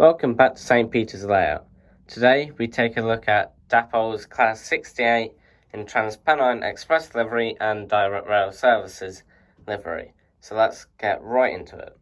Welcome back to St. Peter's Layout. Today we take a look at Dapol's Class 68 in Transpennine Express livery and Direct Rail Services livery. So let's get right into it.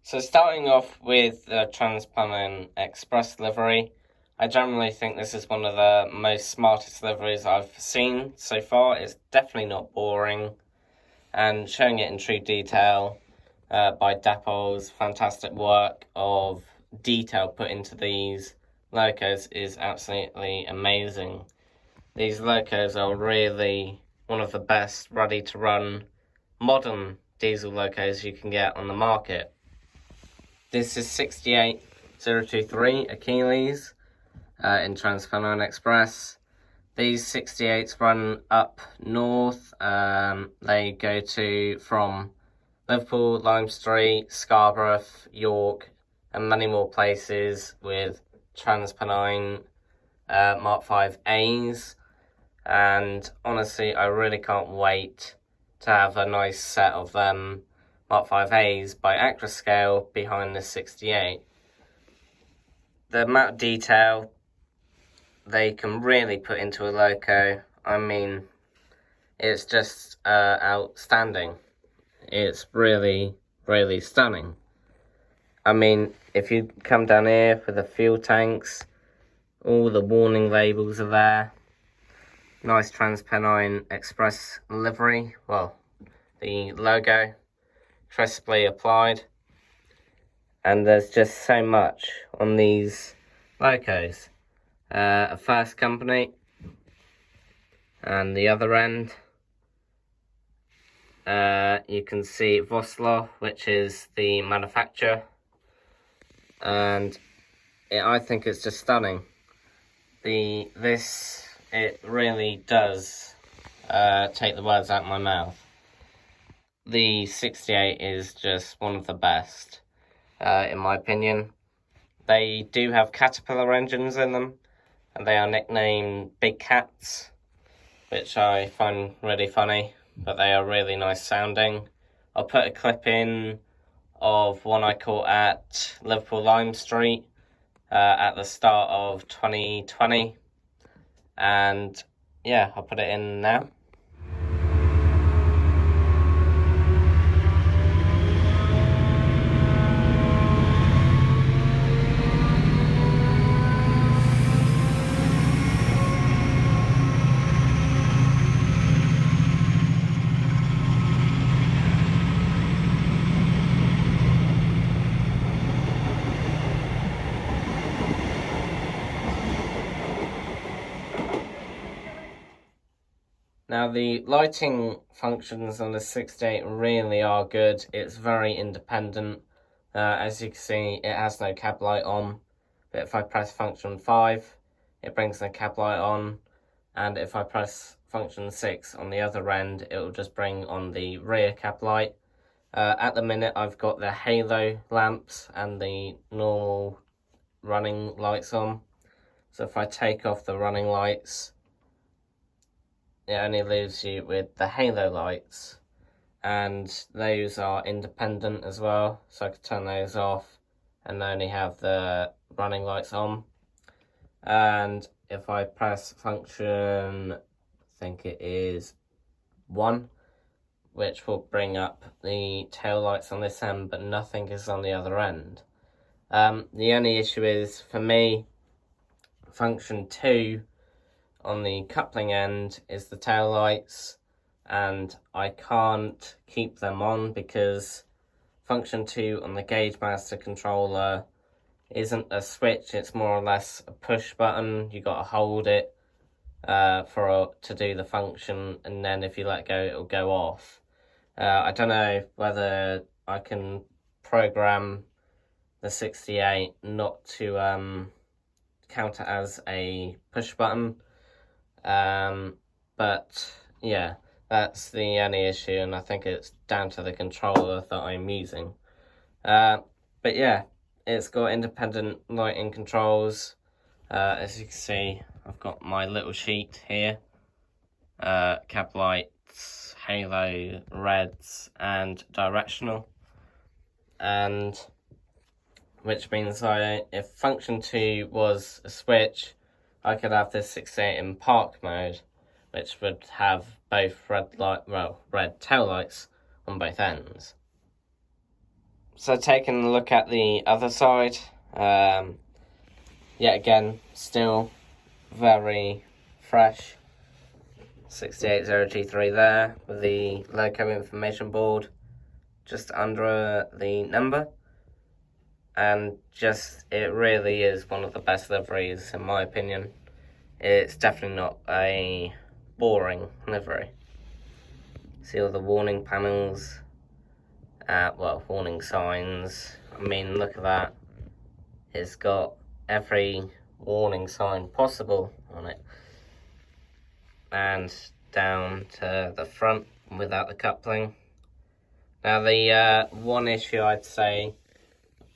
So starting off with the Transpennine Express livery, I generally think this is one of the most smartest liveries I've seen so far. It's definitely not boring, and showing it in true detail by Dapols. Fantastic work of detail put into these locos is absolutely amazing. These locos are really one of the best ready to run modern diesel locos you can get on the market. This is 68023 Achilles in Transpennine Express. These 68s run up north. They go from Liverpool, Lime Street, Scarborough, York, and many more places with Transpennine Mark 5As. And honestly, I really can't wait to have a nice set of them Mark 5As by Acroscale behind the 68. The amount of detail they can really put into a loco, I mean, it's just outstanding. It's really, really stunning. I mean, if you come down here with the fuel tanks, all the warning labels are there. Nice Transpennine Express livery. Well, the logo crisply applied. And there's just so much on these locos. A first company, and the other end you can see Voslo, which is the manufacturer, and I think it's just stunning. It really does take the words out of my mouth. The 68 is just one of the best, in my opinion. They do have Caterpillar engines in them, and they are nicknamed Big Cats, which I find really funny, but they are really nice sounding. I'll put a clip in of one I caught at Liverpool Lime Street at the start of 2020, and yeah, I'll put it in now. Now, the lighting functions on the 68 really are good. It's very independent. As you can see, it has no cab light on, but if I press function 5, it brings the cab light on, and if I press function 6 on the other end, it will just bring on the rear cab light. At the minute, I've got the halo lamps and the normal running lights on. So if I take off the running lights, it only leaves you with the halo lights, and those are independent as well, so I could turn those off and only have the running lights on. And if I press function, I think it is 1, which will bring up the tail lights on this end, but nothing is on the other end. The only issue is, for me, function 2 on the coupling end is the tail lights, and I can't keep them on because function 2 on the Gauge Master controller isn't a switch, it's more or less a push button. You got to hold it to do the function, and then if you let go, it'll go off. I don't know whether I can program the 68 not to count it as a push button. But yeah, that's the only issue, and I think it's down to the controller that I'm using. But yeah, it's got independent lighting controls. As you can see, I've got my little sheet here. Cab lights, halo, reds, and directional. And which means if function 2 was a switch, I could have this 68 in park mode, which would have both red tail lights on both ends. So taking a look at the other side, yet again, still very fresh. 680G3 there with the loco information board just under the number, and it really is one of the best liveries in my opinion. It's definitely not a boring livery. See all the warning panels, warning signs. I mean, look at that. It's got every warning sign possible on it. And down to the front without the coupling. Now the one issue I'd say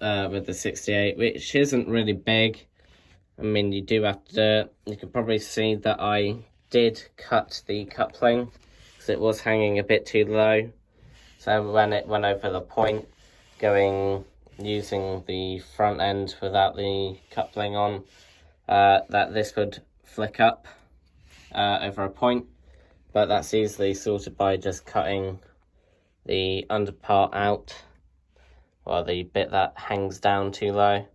with the 68, which isn't really big, I mean you do have to, you can probably see that I did cut the coupling because it was hanging a bit too low. So when it went over the point, using the front end without the coupling on, that this would flick up over a point, but that's easily sorted by just cutting the under part out, or the bit that hangs down too low.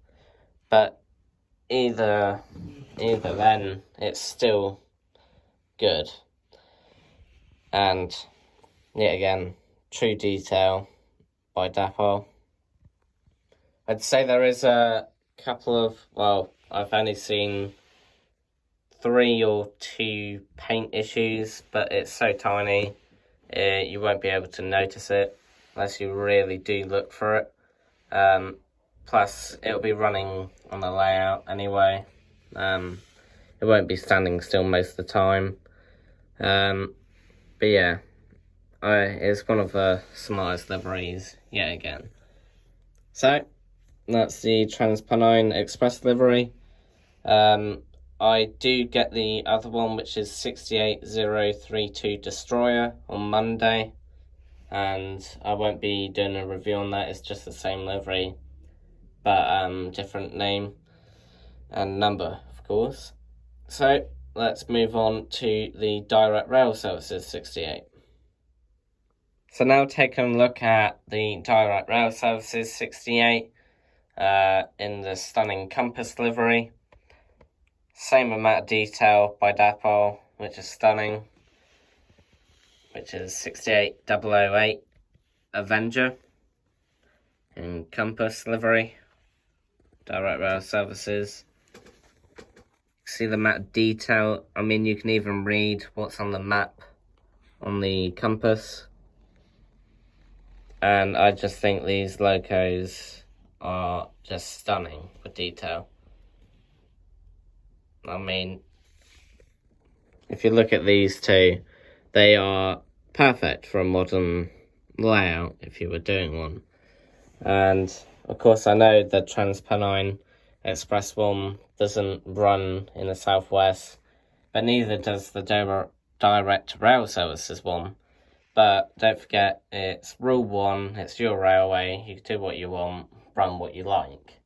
But either then, it's still good. And yet again, true detail by Dapol. I'd say there is a couple of, I've only seen 3 or 2 paint issues, but it's so tiny you won't be able to notice it unless you really do look for it. Plus it'll be running on the layout anyway. It won't be standing still most of the time. But yeah, it's one of the smartest liveries yet again. So that's the Transpennine Express livery. I do get the other one, which is 68032 Destroyer, on Monday, and I won't be doing a review on that. It's just the same livery, but different name and number, of course. So let's move on to the Direct Rail Services 68. So now taking a look at the Direct Rail Services 68 in the stunning Compass livery. Same amount of detail by Dapol, which is stunning, which is 68008 Avenger in Compass livery, Direct Rail Services. See the amount of detail. I mean, you can even read what's on the map on the Compass. And I just think these locos are just stunning with detail. I mean, if you look at these two, they are perfect for a modern layout if you were doing one. And of course, I know the Transpennine Express one doesn't run in the southwest, but neither does the Direct Rail Services one. But don't forget, it's Rule 1, it's your railway, you can do what you want, run what you like.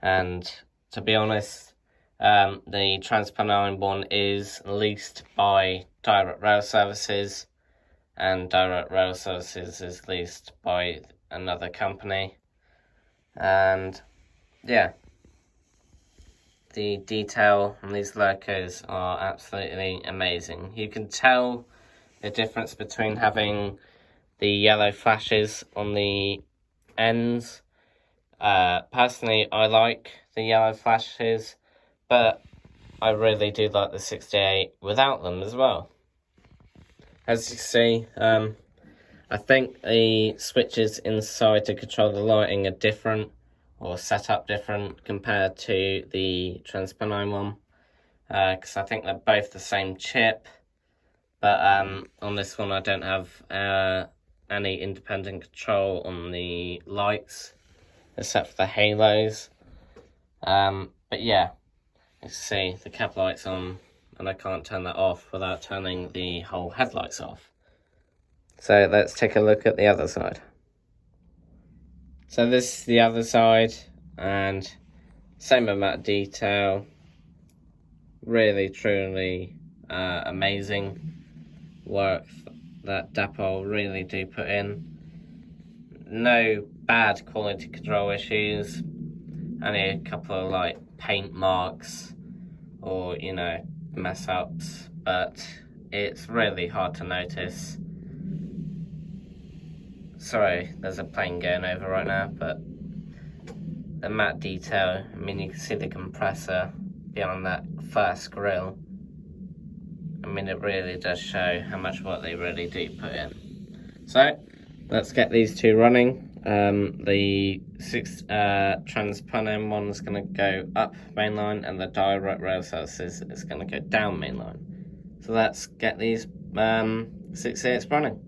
And to be honest, the Transpennine one is leased by Direct Rail Services, and Direct Rail Services is leased by another company. And yeah, the detail on these locos are absolutely amazing. You can tell the difference between having the yellow flashes on the ends. Personally, I like the yellow flashes, but I really do like the 68 without them as well. As you see, I think the switches inside to control the lighting are different, or set up different compared to the Transpennine one, because I think they're both the same chip. But on this one, I don't have any independent control on the lights, except for the halos. But yeah, you see the cab lights on, and I can't turn that off without turning the whole headlights off. So let's take a look at the other side. So this is the other side. and same amount of detail. Really, truly amazing work that Dapol really do put in. No bad quality control issues, only a couple of like paint marks or, you know, mess ups, but it's really hard to notice. Sorry, there's a plane going over right now, but the matte detail, I mean, you can see the compressor beyond that first grill. I mean, it really does show how much work they really do put in. So, let's get these two running. The Transpennine one is going to go up mainline, and the direct rail services is going to go down mainline. So let's get these 68s running.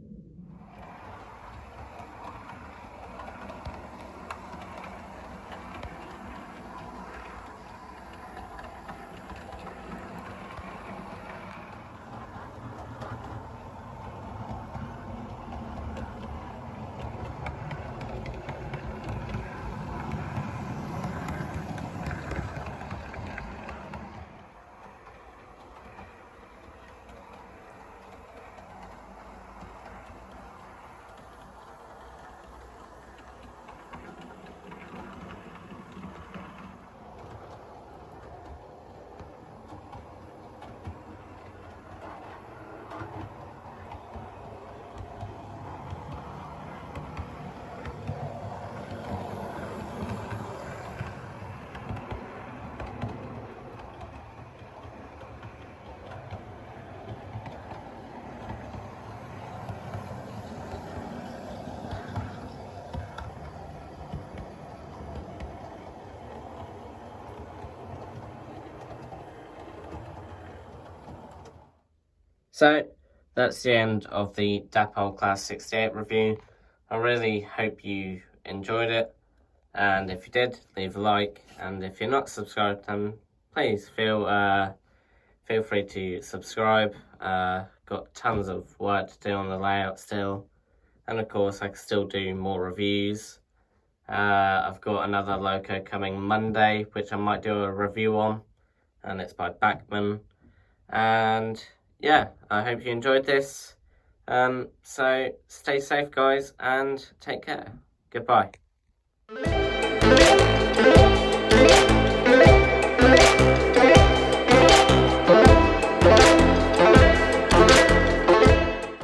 So, that's the end of the Dapol Class 68 review. I really hope you enjoyed it, and if you did, leave a like, and if you're not subscribed, then please feel free to subscribe. Got tons of work to do on the layout still, and of course I can still do more reviews. I've got another loco coming Monday, which I might do a review on, and it's by Bachmann. And yeah, I hope you enjoyed this. So stay safe, guys, and take care. Goodbye.